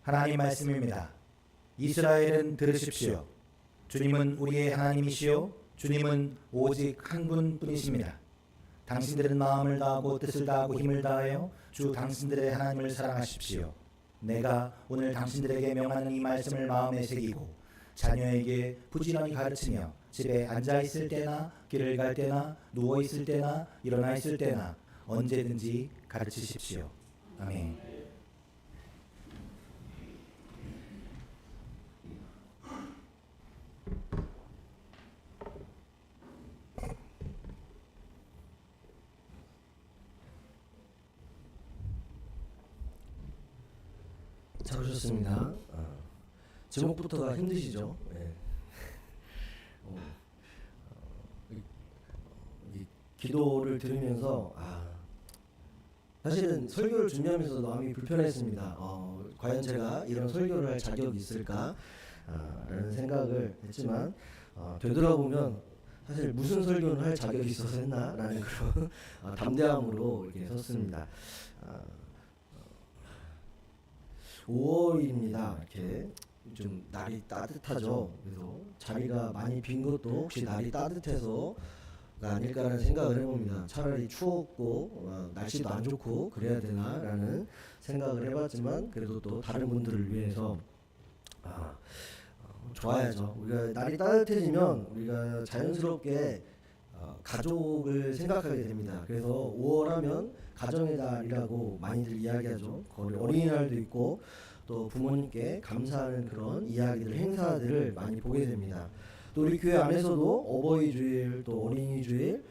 하나님 말씀입니다. 이스라엘은 들으십시오. 주님은 우리의 하나님이시요 주님은 오직 한 분뿐이십니다. 당신들은 마음을 다하고 뜻을 다하고 힘을 다하여 주 당신들의 하나님을 사랑하십시오. 내가 오늘 당신들에게 명하는 이 말씀을 마음에 새기고 자녀에게 부지런히 가르치며 집에 앉아 있을 때나 길을 갈 때나 누워 있을 때나 일어나 있을 때나 언제든지 가르치십시오. 아멘. 잘 오셨습니다. 제목부터가 힘드시죠? 네. 기도를 들으면서 사실은 설교를 준비하면서 마음이 불편했습니다. 과연 제가 이런 설교를 할 자격이 있을까? 라는 생각을 했지만 되돌아보면 사실 무슨 설교는 할 자격이 있어서 했나? 라는 그런 담대함으로 이렇게 섰습니다. 5월입니다. 이렇게 좀 날이 따뜻하죠. 그래서 자리가 많이 빈 것도 혹시 날이 따뜻해서가 아닐까라는 생각을 해봅니다. 차라리 추웠고 날씨도 안 좋고 그래야 되나라는 생각을 해봤지만 그래도 또 다른 분들을 위해서 좋아야죠. 우리가 날이 따뜻해지면 우리가 자연스럽게 가족을 생각하게 됩니다. 그래서 5월 하면 가정의 달이라고 많이들 이야기하죠. 거기 어린이날도 있고 또 부모님께 감사하는 그런 이야기들, 행사들을 많이 보게 됩니다. 또 우리 교회 안에서도 어버이 주일, 또 어린이 주일,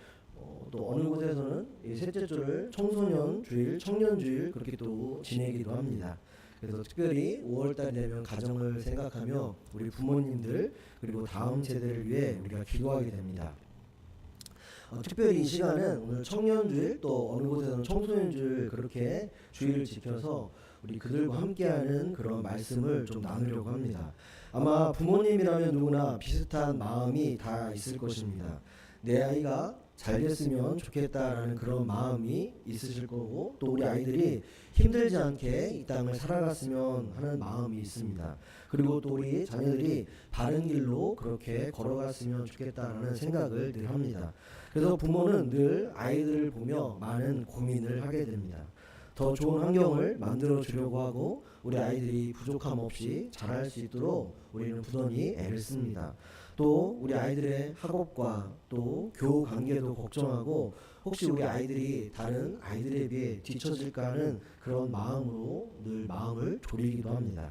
또 어느 곳에서는 셋째 주를 청소년 주일, 청년 주일 그렇게 또 지내기도 합니다. 그래서 특별히 5월달 되면 가정을 생각하며 우리 부모님들 그리고 다음 세대를 위해 우리가 기도하게 됩니다. 특별히 이 시간은 오늘 청년주일 또 어느 곳에서는 청소년주일 그렇게 주일을 지켜서 우리 그들과 함께하는 그런 말씀을 좀 나누려고 합니다. 아마 부모님이라면 누구나 비슷한 마음이 다 있을 것입니다. 내 아이가 잘 됐으면 좋겠다라는 그런 마음이 있으실 거고 또 우리 아이들이 힘들지 않게 이 땅을 살아갔으면 하는 마음이 있습니다. 그리고 또 우리 자녀들이 바른 길로 그렇게 걸어갔으면 좋겠다라는 생각을 늘 합니다. 그래서 부모는 늘 아이들을 보며 많은 고민을 하게 됩니다. 더 좋은 환경을 만들어 주려고 하고 우리 아이들이 부족함 없이 잘할 수 있도록 우리는 부단히 애를 씁니다. 또 우리 아이들의 학업과 또 교우 관계도 걱정하고 혹시 우리 아이들이 다른 아이들에 비해 뒤처질까 하는 그런 마음으로 늘 마음을 졸이기도 합니다.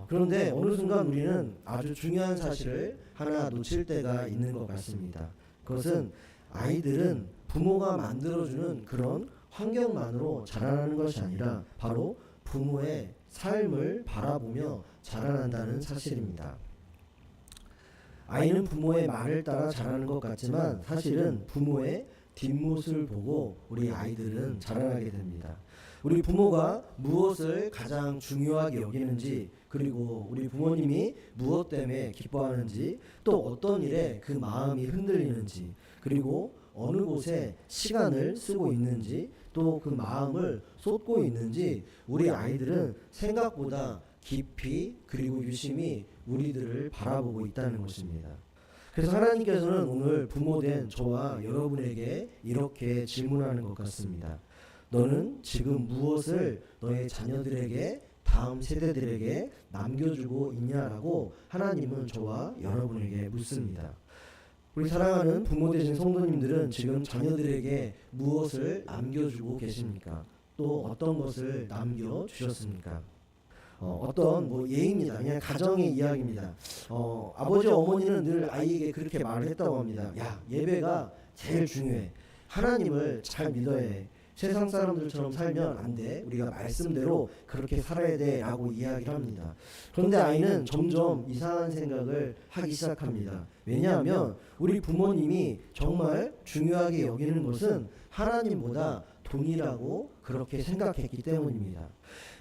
그런데 어느 순간 우리는 아주 중요한 사실을 하나 놓칠 때가 있는 것 같습니다. 그것은 아이들은 부모가 만들어주는 그런 환경만으로 자라나는 것이 아니라 바로 부모의 삶을 바라보며 자라난다는 사실입니다. 아이는 부모의 말을 따라 자라는 것 같지만 사실은 부모의 뒷모습을 보고 우리 아이들은 자라나게 됩니다. 우리 부모가 무엇을 가장 중요하게 여기는지 그리고 우리 부모님이 무엇 때문에 기뻐하는지 또 어떤 일에 그 마음이 흔들리는지 그리고 어느 곳에 시간을 쓰고 있는지 또 그 마음을 쏟고 있는지 우리 아이들은 생각보다 깊이 그리고 유심히 우리들을 바라보고 있다는 것입니다. 그래서 하나님께서는 오늘 부모된 저와 여러분에게 이렇게 질문하는 것 같습니다. 너는 지금 무엇을 너의 자녀들에게 다음 세대들에게 남겨주고 있냐라고 하나님은 저와 여러분에게 묻습니다. 우리 사랑하는 부모 되신 성도님들은 지금 자녀들에게 무엇을 남겨주고 계십니까? 또 어떤 것을 남겨주셨습니까? 어떤 예입니다. 그냥 가정의 이야기입니다. 아버지 어머니는 늘 아이에게 그렇게 말을 했다고 합니다. 야, 예배가 제일 중요해. 하나님을 잘 믿어야 해. 세상 사람들처럼 살면 안 돼. 우리가 말씀대로 그렇게 살아야 돼 라고 이야기를 합니다. 그런데 아이는 점점 이상한 생각을 하기 시작합니다. 왜냐하면 우리 부모님이 정말 중요하게 여기는 것은 하나님보다 돈이라고 그렇게 생각했기 때문입니다.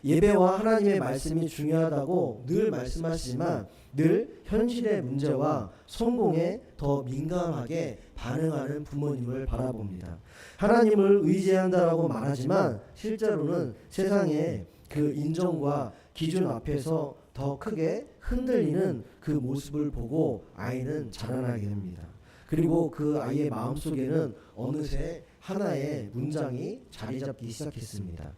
예배와 하나님의 말씀이 중요하다고 늘 말씀하시지만 늘 현실의 문제와 성공에 더 민감하게 반응하는 부모님을 바라봅니다. 하나님을 의지한다라고 말하지만 실제로는 세상의 그 인정과 기준 앞에서 더 크게 흔들리는 그 모습을 보고 아이는 자라나게 됩니다. 그리고 그 아이의 마음속에는 어느새 하나의 문장이 자리 잡기 시작했습니다.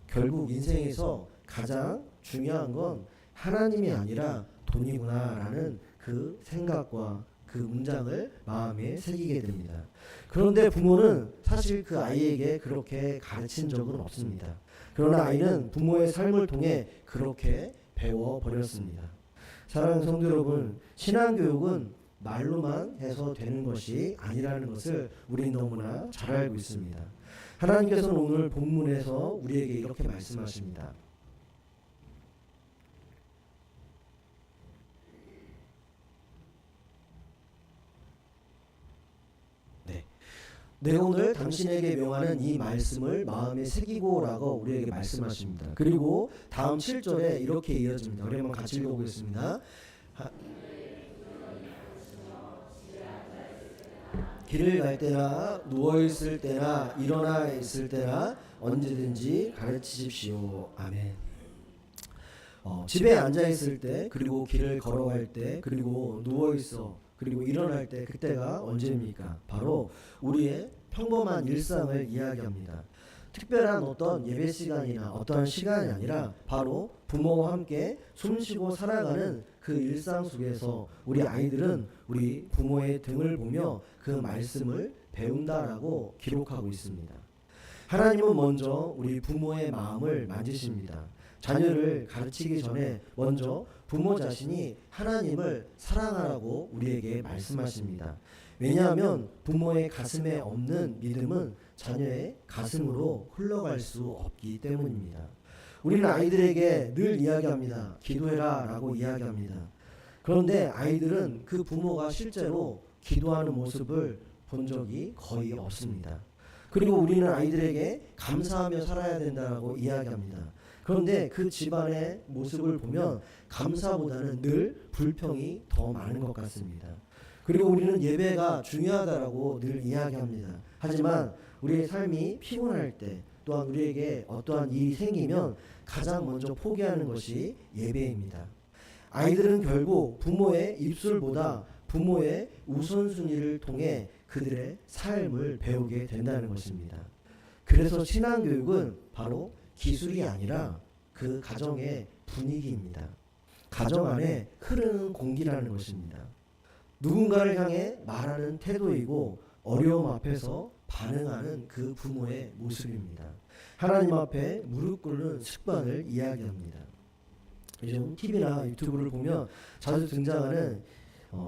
결국 인생에서 가장 중요한 건 하나님이 아니라 돈이구나라는 그 생각과 그 문장을 마음에 새기게 됩니다. 그런데 부모는 사실 그 아이에게 그렇게 가르친 적은 없습니다. 그러나 아이는 부모의 삶을 통해 그렇게 배워버렸습니다. 사랑하는 성도 여러분, 신앙교육은 말로만 해서 되는 것이 아니라는 것을 우리는 너무나 잘 알고 있습니다. 하나님께서는 오늘 본문에서 우리에게 이렇게 말씀하십니다. 내가 오늘 당신에게 명하는 이 말씀을 마음에 새기고라고 우리에게 말씀하십니다. 그리고 다음 7절에 이렇게 이어집니다. 우리 한번 같이 읽어보겠습니다. 길을 갈 때나 누워있을 때나 일어나 있을 때나 언제든지 가르치십시오. 아멘. 집에 앉아있을 때, 그리고 길을 걸어갈 때, 그리고 누워있어, 그리고 일어날 때, 그때가 언제입니까? 바로 우리의 평범한 일상을 이야기합니다. 특별한 어떤 예배 시간이나 어떠한 시간이 아니라 바로 부모와 함께 숨쉬고 살아가는 그 일상 속에서 우리 아이들은 우리 부모의 등을 보며 그 말씀을 배운다라고 기록하고 있습니다. 하나님은 먼저 우리 부모의 마음을 만지십니다. 자녀를 가르치기 전에 먼저 부모 자신이 하나님을 사랑하라고 우리에게 말씀하십니다. 왜냐하면 부모의 가슴에 없는 믿음은 자녀의 가슴으로 흘러갈 수 없기 때문입니다. 우리는 아이들에게 늘 이야기합니다. 기도해라 라고 이야기합니다. 그런데 아이들은 그 부모가 실제로 기도하는 모습을 본 적이 거의 없습니다. 그리고 우리는 아이들에게 감사하며 살아야 된다고 이야기합니다. 그런데 그 집안의 모습을 보면 감사보다는 늘 불평이 더 많은 것 같습니다. 그리고 우리는 예배가 중요하다라고 늘 이야기합니다. 하지만 우리의 삶이 피곤할 때, 또한 우리에게 어떠한 일이 생기면 가장 먼저 포기하는 것이 예배입니다. 아이들은 결국 부모의 입술보다 부모의 우선순위를 통해 그들의 삶을 배우게 된다는 것입니다. 그래서 신앙교육은 바로 기술이 아니라 그 가정의 분위기입니다. 가정 안에 흐르는 공기라는 것입니다. 누군가를 향해 말하는 태도이고 어려움 앞에서 반응하는 그 부모의 모습입니다. 하나님 앞에 무릎 꿇는 습관을 이야기합니다. 요즘 TV나 유튜브를 보면 자주 등장하는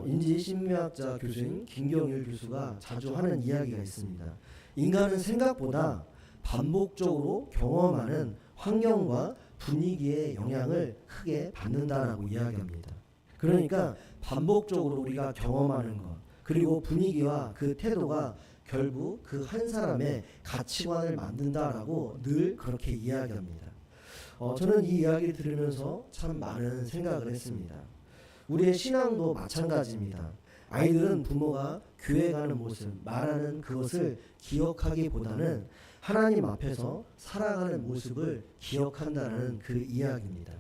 인지심리학자 교수인 김경일 교수가 자주 하는 이야기가 있습니다. 인간은 생각보다 반복적으로 경험하는 환경과 분위기의 영향을 크게 받는다라고 이야기합니다. 그러니까 반복적으로 우리가 경험하는 것, 그리고 분위기와 그 태도가 결국 그 한 사람의 가치관을 만든다라고 늘 그렇게 이야기합니다. 저는 이 이야기를 들으면서 참 많은 생각을 했습니다. 우리의 신앙도 마찬가지입니다. 아이들은 부모가 교회 가는 모습, 말하는 그것을 기억하기보다는 하나님 앞에서 살아가는 모습을 기억한다는 그 이야기입니다.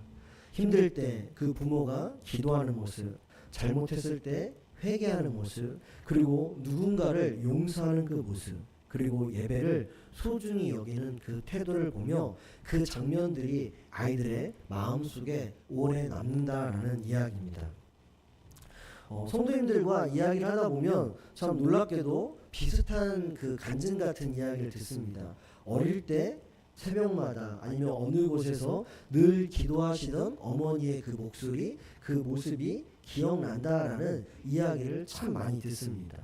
힘들 때 그 부모가 기도하는 모습, 잘못했을 때 회개하는 모습, 그리고 누군가를 용서하는 그 모습, 그리고 예배를 소중히 여기는 그 태도를 보며 그 장면들이 아이들의 마음속에 오래 남는다라는 이야기입니다. 성도님들과 이야기를 하다 보면 참 놀랍게도 비슷한 그 간증 같은 이야기를 듣습니다. 어릴 때 새벽마다 아니면 어느 곳에서 늘 기도하시던 어머니의 그 목소리, 그 모습이 기억난다라는 이야기를 참 많이 듣습니다.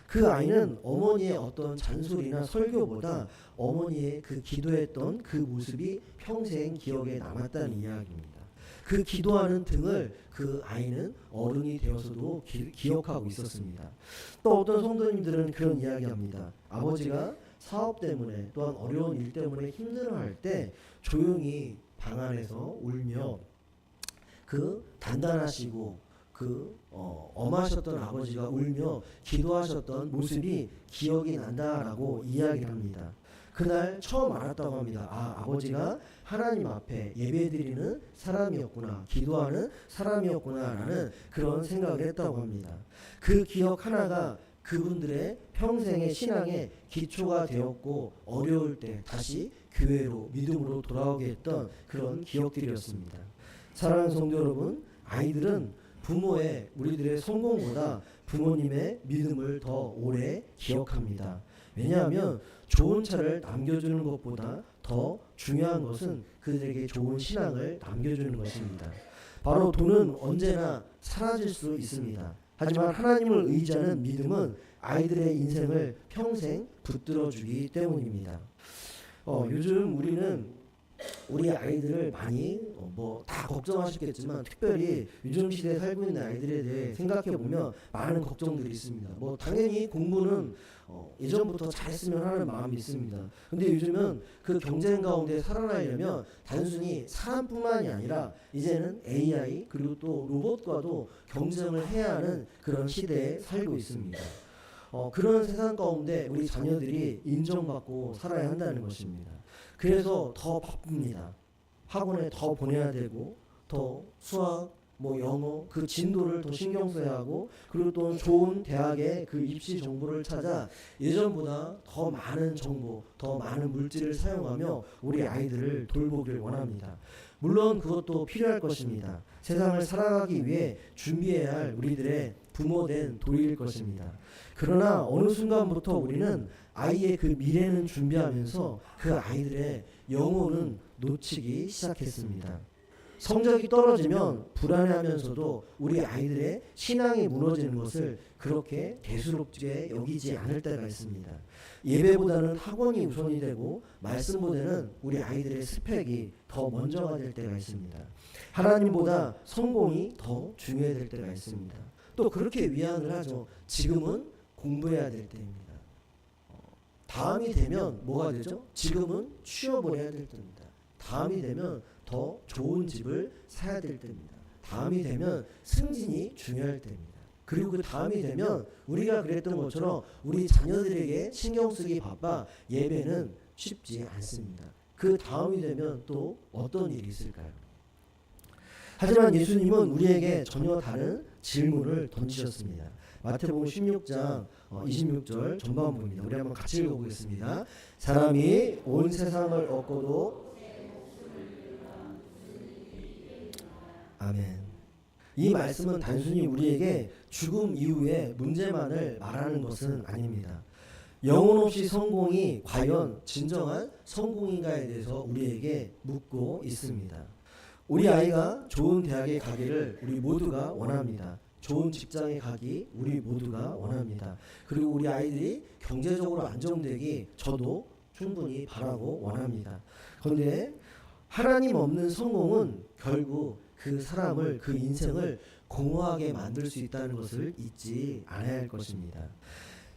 그 아이는 어머니의 어떤 잔소리나 설교보다 어머니의 그 기도했던 그 모습이 평생 기억에 남았다는 이야기입니다. 그 기도하는 등을 그 아이는 어른이 되어서도 기억하고 있었습니다. 또 어떤 성도님들은 그런 이야기합니다. 아버지가 사업 때문에 또한 어려운 일 때문에 힘들어할 때 조용히 방 안에서 울며 그 단단하시고 그 엄하셨던 아버지가 울며 기도하셨던 모습이 기억이 난다라고 이야기를 합니다. 그날 처음 알았다고 합니다. 아버지가 하나님 앞에 예배드리는 사람이었구나, 기도하는 사람이었구나라는 그런 생각을 했다고 합니다. 그 기억 하나가 그분들의 평생의 신앙의 기초가 되었고 어려울 때 다시 교회로 믿음으로 돌아오게 했던 그런 기억들이었습니다. 사랑하는 성도 여러분, 아이들은 부모의 우리들의 성공보다 부모님의 믿음을 더 오래 기억합니다. 왜냐하면 좋은 차를 남겨주는 것보다 더 중요한 것은 그들에게 좋은 신앙을 남겨주는 것입니다. 바로 돈은 언제나 사라질 수 있습니다. 하지만 하나님을 의지하는 믿음은 아이들의 인생을 평생 붙들어주기 때문입니다. 요즘 우리는 우리 아이들을 많이 다 걱정하시겠지만 특별히 요즘 시대에 살고 있는 아이들에 대해 생각해 보면 많은 걱정들이 있습니다. 당연히 공부는 예전부터 잘했으면 하는 마음이 있습니다. 근데 요즘은 그 경쟁 가운데 살아나려면 단순히 사람뿐만이 아니라 이제는 AI 그리고 또 로봇과도 경쟁을 해야 하는 그런 시대에 살고 있습니다. 그런 세상 가운데 우리 자녀들이 인정받고 살아야 한다는 것입니다. 그래서 더 바쁩니다. 학원에 더 보내야 되고 더 수학, 영어 그 진도를 더 신경 써야 하고 그리고 또 좋은 대학의 그 입시 정보를 찾아 예전보다 더 많은 정보, 더 많은 물질을 사용하며 우리 아이들을 돌보길 원합니다. 물론 그것도 필요할 것입니다. 세상을 살아가기 위해 준비해야 할 우리들의 부모된 도리일 것입니다. 그러나 어느 순간부터 우리는 아이의 그 미래는 준비하면서 그 아이들의 영혼은 놓치기 시작했습니다. 성적이 떨어지면 불안해하면서도 우리 아이들의 신앙이 무너지는 것을 그렇게 대수롭게 여기지 않을 때가 있습니다. 예배보다는 학원이 우선이 되고 말씀보다는 우리 아이들의 스펙이 더 먼저가 될 때가 있습니다. 하나님보다 성공이 더 중요해질 때가 있습니다. 또 그렇게 위안을 하죠. 지금은 공부해야 될 때입니다. 다음이 되면 뭐가 되죠? 지금은 취업을 해야 될 때입니다. 다음이 되면 더 좋은 집을 사야 될 때입니다. 다음이 되면 승진이 중요할 때입니다. 그리고 그 다음이 되면 우리가 그랬던 것처럼 우리 자녀들에게 신경 쓰기 바빠 예배는 쉽지 않습니다. 그 다음이 되면 또 어떤 일이 있을까요? 하지만 예수님은 우리에게 전혀 다른 질문을 던지셨습니다. 마태복음 16장 26절 전반부입니다. 우리 한번 같이 읽어보겠습니다. 사람이 온 세상을 얻고도 아멘. 이 말씀은 단순히 우리에게 죽음 이후의 문제만을 말하는 것은 아닙니다. 영혼 없이 성공이 과연 진정한 성공인가에 대해서 우리에게 묻고 있습니다. 우리 아이가 좋은 대학에 가기를 우리 모두가 원합니다. 좋은 직장에 가기 우리 모두가 원합니다. 그리고 우리 아이들이 경제적으로 안정되기 저도 충분히 바라고 원합니다. 그런데 하나님 없는 성공은 결국 그 사람을, 그 인생을 공허하게 만들 수 있다는 것을 잊지 않아야 할 것입니다.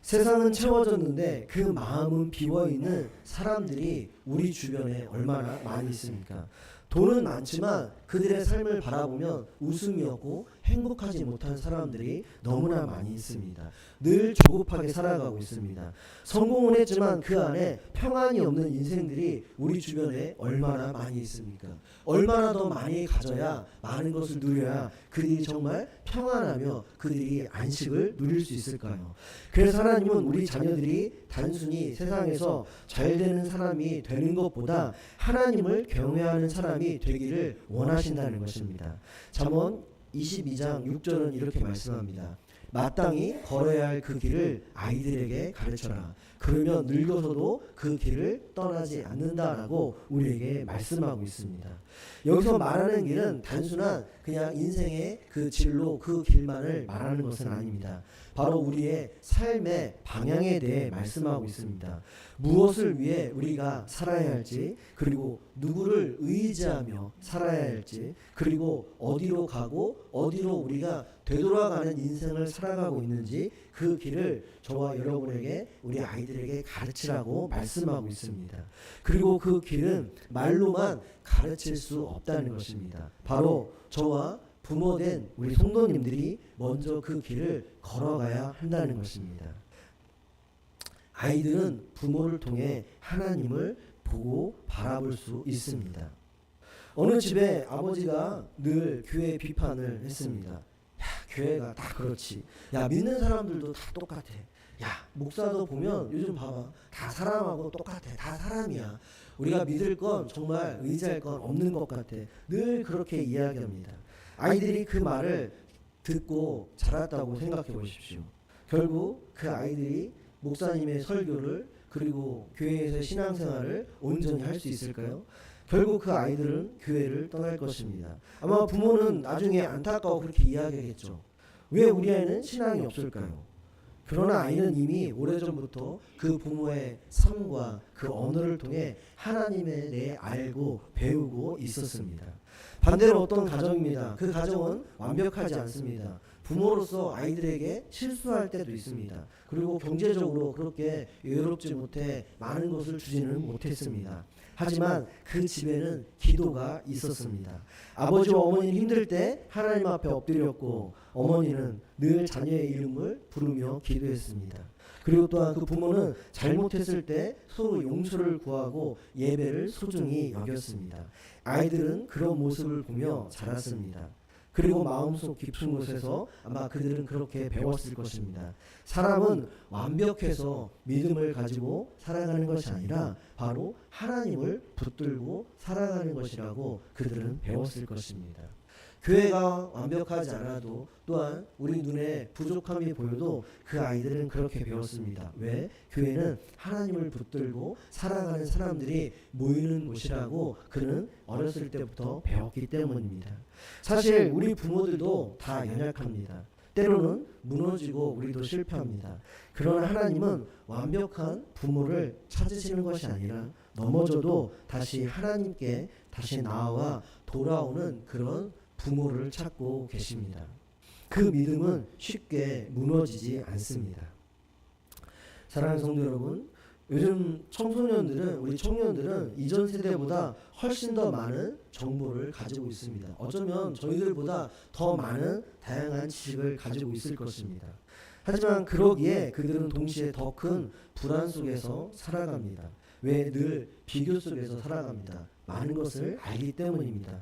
세상은 채워졌는데 그 마음은 비어있는 사람들이 우리 주변에 얼마나 많이 있습니까? 돈은 많지만 그들의 삶을 바라보면 웃음이었고 행복하지 못한 사람들이 너무나 많이 있습니다. 늘 조급하게 살아가고 있습니다. 성공은 했지만 그 안에 평안이 없는 인생들이 우리 주변에 얼마나 많이 있습니까? 얼마나 더 많이 가져야 많은 것을 누려야 그들이 정말 평안하며 그들이 안식을 누릴 수 있을까요? 그래서 하나님은 우리 자녀들이 단순히 세상에서 잘 되는 사람이 되는 것보다 하나님을 경외하는 사람이 되기를 원하신다는 것입니다. 잠언 22장 6절은 이렇게 말씀합니다. 마땅히 걸어야 할 그 길을 아이들에게 가르쳐라. 그러면 늙어서도 그 길을 떠나지 않는다라고 우리에게 말씀하고 있습니다. 여기서 말하는 길은 단순한 그냥 인생의 그 진로, 그 길만을 말하는 것은 아닙니다. 바로 우리의 삶의 방향에 대해 말씀하고 있습니다. 무엇을 위해 우리가 살아야 할지, 그리고 누구를 의지하며 살아야 할지, 그리고 어디로 가고 어디로 우리가 되돌아가는 인생을 살아가고 있는지 그 길을 저와 여러분에게, 우리 아이들에게 가르치라고 말씀하고 있습니다. 그리고 그 길은 말로만 가르칠 수 없다는 것입니다. 바로 저와 부모된 우리 성도님들이 먼저 그 길을 걸어가야 한다는 것입니다. 아이들은 부모를 통해 하나님을 보고 바라볼 수 있습니다. 어느 집에 아버지가 늘 교회 비판을 했습니다. 야, 교회가 다 그렇지. 야, 믿는 사람들도 다 똑같아. 야, 목사도 보면 요즘 봐봐. 다 사람하고 똑같아. 다 사람이야. 우리가 믿을 건, 정말 의지할 건 없는 것 같아. 늘 그렇게 이야기합니다. 아이들이 그 말을 듣고 자랐다고 생각해 보십시오. 결국 그 아이들이 목사님의 설교를, 그리고 교회에서 신앙생활을 온전히 할 수 있을까요? 결국 그 아이들은 교회를 떠날 것입니다. 아마 부모는 나중에 안타까워 그렇게 이야기하겠죠. 왜 우리 아이는 신앙이 없을까요? 그러나 아이는 이미 오래전부터 그 부모의 삶과 그 언어를 통해 하나님에 대해 알고 배우고 있었습니다. 반대로 어떤 가정입니다. 그 가정은 완벽하지 않습니다. 부모로서 아이들에게 실수할 때도 있습니다. 그리고 경제적으로 그렇게 여유롭지 못해 많은 것을 주지는 못했습니다. 하지만 그 집에는 기도가 있었습니다. 아버지와 어머니는 힘들 때 하나님 앞에 엎드렸고, 어머니는 늘 자녀의 이름을 부르며 기도했습니다. 그리고 또한 그 부모는 잘못했을 때 서로 용서를 구하고 예배를 소중히 여겼습니다. 아이들은 그런 모습을 보며 자랐습니다. 그리고 마음속 깊은 곳에서 아마 그들은 그렇게 배웠을 것입니다. 사람은 완벽해서 믿음을 가지고 살아가는 것이 아니라 바로 하나님을 붙들고 살아가는 것이라고 그들은 배웠을 것입니다. 교회가 완벽하지 않아도, 또한 우리 눈에 부족함이 보여도 그 아이들은 그렇게 배웠습니다. 왜? 교회는 하나님을 붙들고 살아가는 사람들이 모이는 곳이라고 그는 어렸을 때부터 배웠기 때문입니다. 사실 우리 부모들도 다 연약합니다. 때로는 무너지고 우리도 실패합니다. 그러나 하나님은 완벽한 부모를 찾으시는 것이 아니라 넘어져도 다시 하나님께 다시 나아와 돌아오는 그런 부모를 찾고 계십니다. 그 믿음은 쉽게 무너지지 않습니다. 사랑하는 성도 여러분, 요즘 청소년들은, 우리 청년들은 이전 세대보다 훨씬 더 많은 정보를 가지고 있습니다. 어쩌면 저희들보다 더 많은 다양한 지식을 가지고 있을 것입니다. 하지만 그러기에 그들은 동시에 더 큰 불안 속에서 살아갑니다. 왜? 늘 비교 속에서 살아갑니다. 많은 것을 알기 때문입니다.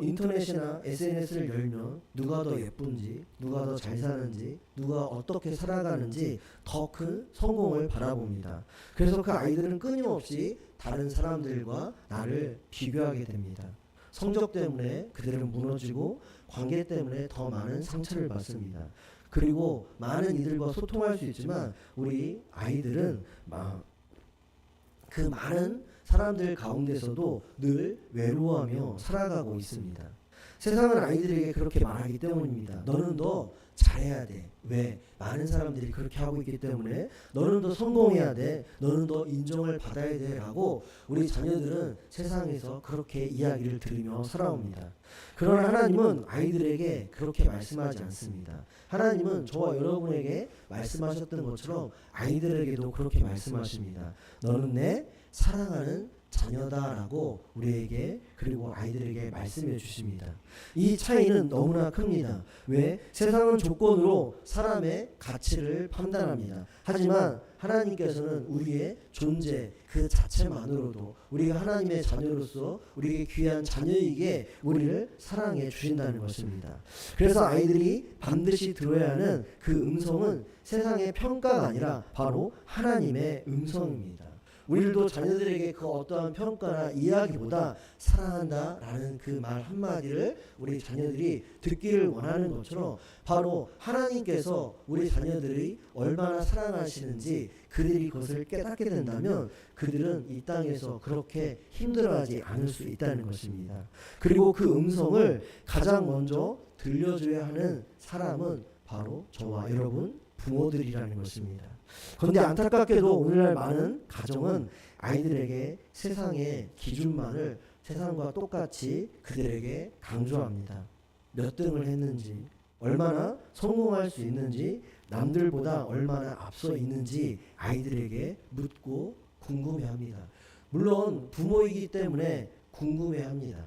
인터넷이나 SNS를 열면 누가 더 예쁜지, 누가 더 잘 사는지, 누가 어떻게 살아가는지 더 큰 성공을 바라봅니다. 그래서 그 아이들은 끊임없이 다른 사람들과 나를 비교하게 됩니다. 성적 때문에 그들은 무너지고, 관계 때문에 더 많은 상처를 받습니다. 그리고 많은 이들과 소통할 수 있지만 우리 아이들은 그 많은 사람들 가운데서도 늘 외로워하며 살아가고 있습니다. 세상은 아이들에게 그렇게 말하기 때문입니다. 너는 더 잘해야 돼. 왜? 많은 사람들이 그렇게 하고 있기 때문에 너는 더 성공해야 돼. 너는 더 인정을 받아야 돼. 라고 우리 자녀들은 세상에서 그렇게 이야기를 들으며 살아옵니다. 그러나 하나님은 아이들에게 그렇게 말씀하지 않습니다. 하나님은 저와 여러분에게 말씀하셨던 것처럼 아이들에게도 그렇게 말씀하십니다. 너는 내 사랑하는 자녀다라고 우리에게, 그리고 아이들에게 말씀해 주십니다. 이 차이는 너무나 큽니다. 왜? 세상은 조건으로 사람의 가치를 판단합니다. 하지만 하나님께서는 우리의 존재 그 자체만으로도 우리가 하나님의 자녀로서 우리에게 귀한 자녀이기에 우리를 사랑해 주신다는 것입니다. 그래서 아이들이 반드시 들어야 하는 그 음성은 세상의 평가가 아니라 바로 하나님의 음성입니다. 우리도 자녀들에게 그 어떠한 평가나 이야기보다 사랑한다라는 그 말 한마디를 우리 자녀들이 듣기를 원하는 것처럼, 바로 하나님께서 우리 자녀들이 얼마나 사랑하시는지 그들이 그것을 깨닫게 된다면 그들은 이 땅에서 그렇게 힘들어하지 않을 수 있다는 것입니다. 그리고 그 음성을 가장 먼저 들려줘야 하는 사람은 바로 저와 여러분 부모들이라는 것입니다. 그런데 안타깝게도 오늘날 많은 가정은 아이들에게 세상의 기준만을 세상과 똑같이 그들에게 강조합니다. 몇 등을 했는지, 얼마나 성공할 수 있는지, 남들보다 얼마나 앞서 있는지 아이들에게 묻고 궁금해합니다. 물론 부모이기 때문에 궁금해합니다.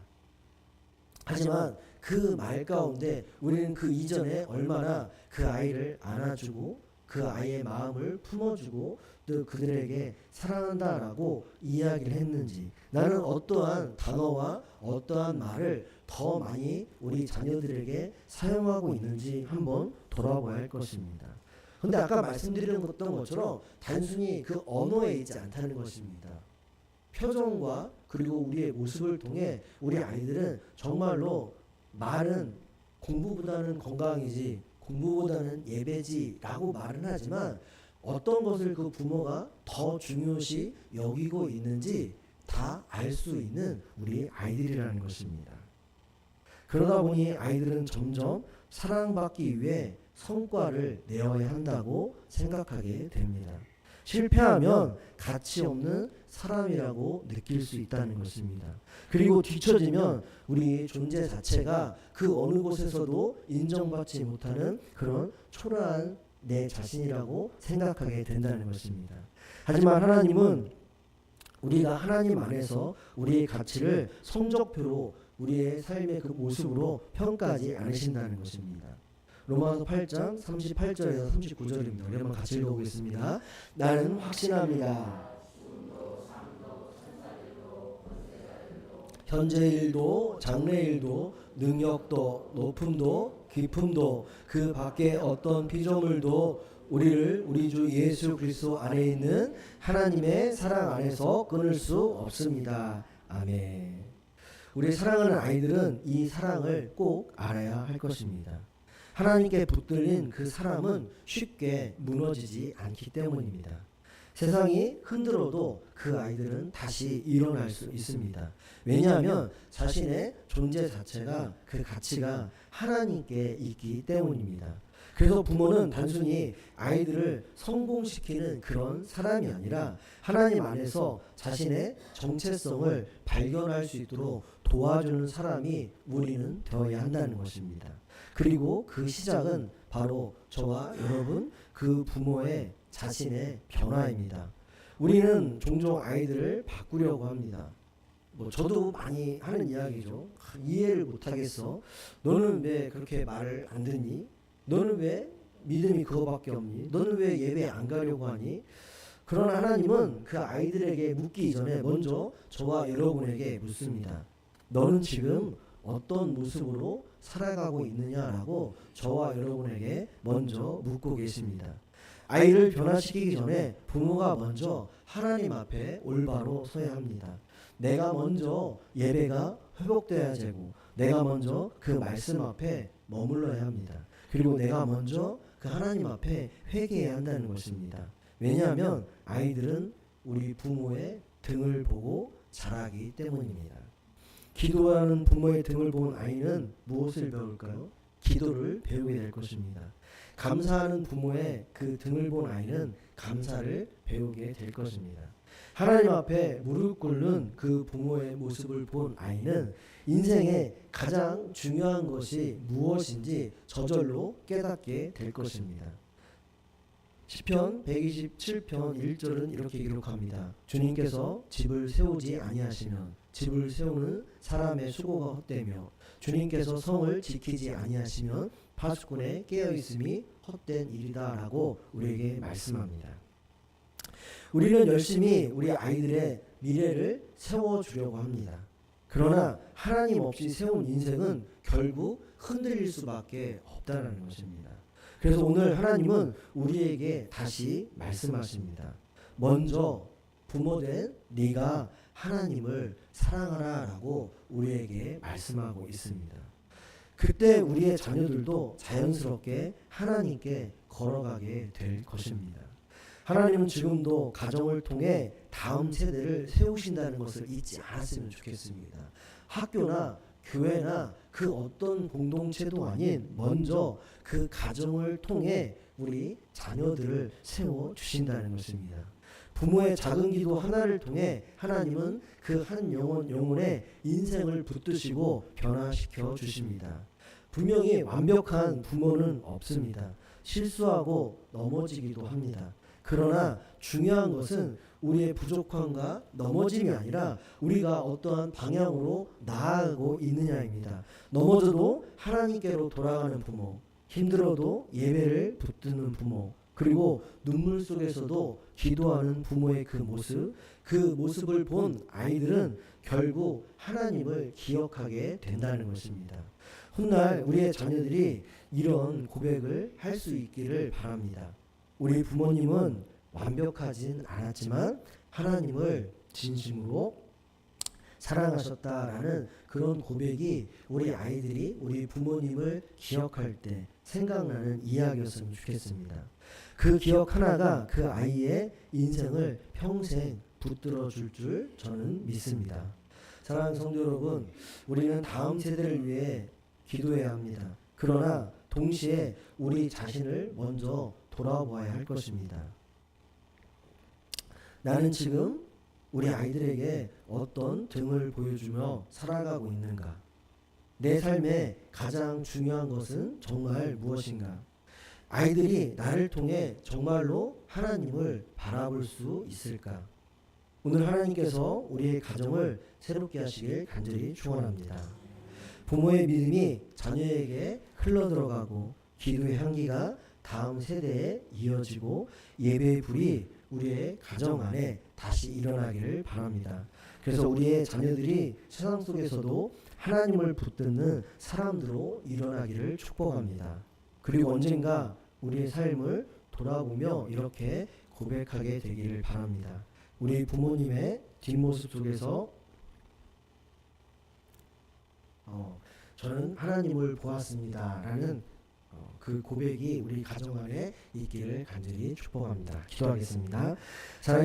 하지만 그 말 가운데 우리는 그 이전에 얼마나 그 아이를 안아주고 그 아이의 마음을 품어주고 또 그들에게 사랑한다라고 이야기를 했는지, 나는 어떠한 단어와 어떠한 말을 더 많이 우리 자녀들에게 사용하고 있는지 한번 돌아봐야 할 것입니다. 그런데 아까 말씀드렸던 것처럼 단순히 그 언어에 있지 않다는 것입니다. 표정과 그리고 우리의 모습을 통해 우리 아이들은 정말로 말은 공부보다는 건강이지, 공부보다는 예배지 라고 말은 하지만 어떤 것을 그 부모가 더 중요시 여기고 있는지 다 알 수 있는 우리 아이들이라는 것입니다. 그러다 보니 아이들은 점점 사랑받기 위해 성과를 내어야 한다고 생각하게 됩니다. 실패하면 가치 없는 사람이라고 느낄 수 있다는 것입니다. 그리고 뒤처지면 우리 존재 자체가 그 어느 곳에서도 인정받지 못하는 그런 초라한 내 자신이라고 생각하게 된다는 것입니다. 하지만 하나님은 우리가 하나님 안에서 우리의 가치를 성적표로 우리의 삶의 그 모습으로 평가하지 않으신다는 것입니다. 로마서 8장 38절에서 39절입니다. 우리 한번 같이 읽어보겠습니다. 나는 확신합니다. 현재 일도 장래 일도 능력도 높음도 깊음도 그 밖에 어떤 피조물도 우리를 우리 주 예수 그리스도 안에 있는 하나님의 사랑 안에서 끊을 수 없습니다. 아멘. 우리 사랑하는 아이들은 이 사랑을 꼭 알아야 할 것입니다. 하나님께 붙들린 그 사람은 쉽게 무너지지 않기 때문입니다. 세상이 흔들어도 그 아이들은 다시 일어날 수 있습니다. 왜냐하면 자신의 존재 자체가 그 가치가 하나님께 있기 때문입니다. 그래서 부모는 단순히 아이들을 성공시키는 그런 사람이 아니라 하나님 안에서 자신의 정체성을 발견할 수 있도록 도와주는 사람이 우리는 되어야 한다는 것입니다. 그리고 그 시작은 바로 저와 여러분 그 부모의 자신의 변화입니다. 우리는 종종 아이들을 바꾸려고 합니다. 저도 많이 하는 이야기죠. 이해를 못하겠어. 너는 왜 그렇게 말을 안 듣니? 너는 왜 믿음이 그거밖에 없니? 너는 왜 예배 안 가려고 하니? 그러나 하나님은 그 아이들에게 묻기 전에 먼저 저와 여러분에게 묻습니다. 너는 지금 어떤 모습으로 살아가고 있느냐라고 저와 여러분에게 먼저 묻고 계십니다. 아이를 변화시키기 전에 부모가 먼저 하나님 앞에 올바로 서야 합니다. 내가 먼저 예배가 회복돼야 되고 내가 먼저 그 말씀 앞에 머물러야 합니다. 그리고 내가 먼저 그 하나님 앞에 회개해야 한다는 것입니다. 왜냐하면 아이들은 우리 부모의 등을 보고 자라기 때문입니다. 기도하는 부모의 등을 본 아이는 무엇을 배울까요? 기도를 배우게 될 것입니다. 감사하는 부모의 그 등을 본 아이는 감사를 배우게 될 것입니다. 하나님 앞에 무릎 꿇는 그 부모의 모습을 본 아이는 인생의 가장 중요한 것이 무엇인지 저절로 깨닫게 될 것입니다. 시편 127편 1절은 이렇게 기록합니다. 주님께서 집을 세우지 아니하시면 집을 세우는 사람의 수고가 헛되며 주님께서 성을 지키지 아니하시면 파수꾼의 깨어있음이 헛된 일이다 라고 우리에게 말씀합니다. 우리는 열심히 우리 아이들의 미래를 세워주려고 합니다. 그러나 하나님 없이 세운 인생은 결국 흔들릴 수밖에 없다는 것입니다. 그래서 오늘 하나님은 우리에게 다시 말씀하십니다. 먼저 부모된 네가 하나님을 사랑하라 라고 우리에게 말씀하고 있습니다. 그때 우리의 자녀들도 자연스럽게 하나님께 걸어가게 될 것입니다. 하나님은 지금도 가정을 통해 다음 세대를 세우신다는 것을 잊지 않았으면 좋겠습니다. 학교나 교회나 그 어떤 공동체도 아닌 먼저 그 가정을 통해 우리 자녀들을 세워 주신다는 것입니다. 부모의 작은 기도 하나를 통해 하나님은 그 한 영혼의 인생을 붙드시고 변화시켜 주십니다. 분명히 완벽한 부모는 없습니다. 실수하고 넘어지기도 합니다. 그러나 중요한 것은 우리의 부족함과 넘어짐이 아니라 우리가 어떠한 방향으로 나아가고 있느냐입니다. 넘어져도 하나님께로 돌아가는 부모, 힘들어도 예배를 붙드는 부모, 그리고 눈물 속에서도 기도하는 부모의 그 모습을 본 아이들은 결국 하나님을 기억하게 된다는 것입니다. 훗날 우리의 자녀들이 이런 고백을 할 수 있기를 바랍니다. 우리 부모님은 완벽하진 않았지만 하나님을 진심으로 사랑하셨다라는 그런 고백이 우리 아이들이 우리 부모님을 기억할 때 생각나는 이야기였으면 좋겠습니다. 그 기억 하나가 그 아이의 인생을 평생 붙들어 줄 줄 저는 믿습니다. 사랑하는 성도 여러분, 우리는 다음 세대를 위해 기도해야 합니다. 그러나 동시에 우리 자신을 먼저 돌아보아야 할 것입니다. 나는 지금 우리 아이들에게 어떤 등을 보여주며 살아가고 있는가? 내 삶에 가장 중요한 것은 정말 무엇인가? 아이들이 나를 통해 정말로 하나님을 바라볼 수 있을까? 오늘 하나님께서 우리의 가정을 새롭게 하시길 간절히 축원합니다. 부모의 믿음이 자녀에게 흘러들어가고 기도의 향기가 다음 세대에 이어지고 예배의 불이 우리의 가정 안에 다시 일어나기를 바랍니다. 그래서 우리의 자녀들이 세상 속에서도 하나님을 붙드는 사람들로 일어나기를 축복합니다. 그리고 언젠가 우리의 삶을 돌아보며 이렇게 고백하게 되기를 바랍니다. 우리 부모님의 뒷모습 속에서 저는 하나님을 보았습니다 라는 그 고백이 우리 가정 안에 있기를 간절히 축복합니다. 기도하겠습니다.